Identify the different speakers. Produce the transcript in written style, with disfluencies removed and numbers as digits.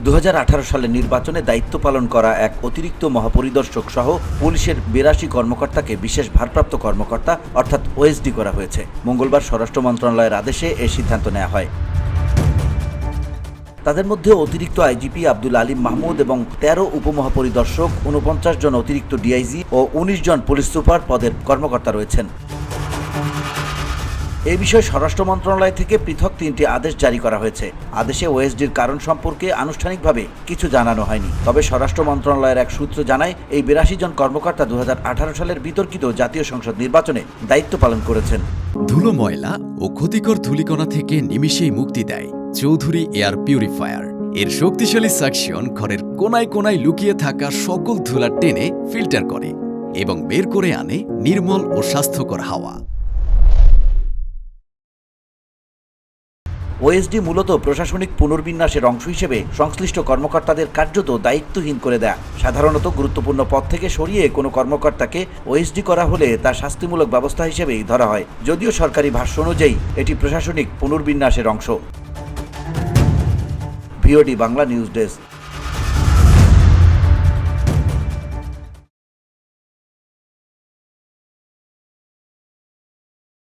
Speaker 1: 2018 সালের নির্বাচনে দায়িত্ব পালন করা এক অতিরিক্ত মহাপরিদর্শক সহ পুলিশের 82 কর্মকর্তাকে বিশেষ ভারপ্রাপ্ত কর্মকর্তা অর্থাৎ ওএসডি করা হয়েছে। মঙ্গলবার স্বরাষ্ট্র মন্ত্রণালয়ের আদেশে এই সিদ্ধান্ত নেওয়া হয়। তাদের মধ্যে অতিরিক্ত আইজিপি আব্দুল আলিম মাহমুদ এবং 13 উপমহাপরিদর্শক, 49 জন অতিরিক্ত ডিআইজি ও 19 জন পুলিশ সুপার পদের কর্মকর্তা রয়েছেন। এই বিষয়ে স্বরাষ্ট্র মন্ত্রণালয় থেকে পৃথক 3টি আদেশ জারি করা হয়েছে। আদেশে ওএসডির কারণ সম্পর্কে আনুষ্ঠানিকভাবে কিছু জানানো হয়নি। তবে স্বরাষ্ট্র মন্ত্রণালয়ের এক সূত্র জানায়, এই 82 জন কর্মকর্তা 2018 সালের বিতর্কিত জাতীয় সংসদ নির্বাচনে দায়িত্ব পালন করেছেন।
Speaker 2: ধুলো, ময়লা ও ক্ষতিকর ধূলিকণা থেকে নিমিষেই মুক্তি দেয় চৌধুরী এয়ার পিউরিফায়ার। এর শক্তিশালী সাকশন ঘরের কোনায় কোনায় লুকিয়ে থাকা সকল ধুলা টেনে ফিল্টার করে এবং বের করে আনে নির্মল ও স্বাস্থ্যকর হাওয়া।
Speaker 1: ওএসডি মূলত প্রশাসনিক পুনর্বিন্যাসের অংশ হিসেবে সংশ্লিষ্ট কর্মকর্তাদের কার্যত দায়িত্বহীন করে দেয়। সাধারণত গুরুত্বপূর্ণ পদ থেকে সরিয়ে কোনো কর্মকর্তাকে ওএসডি করা হলে তা শাস্তিমূলক ব্যবস্থা হিসেবেই ধরা হয়, যদিও সরকারি ভাষ্য অনুযায়ী এটি প্রশাসনিক পুনর্বিন্যাসের অংশ। VOD Bangla news desk.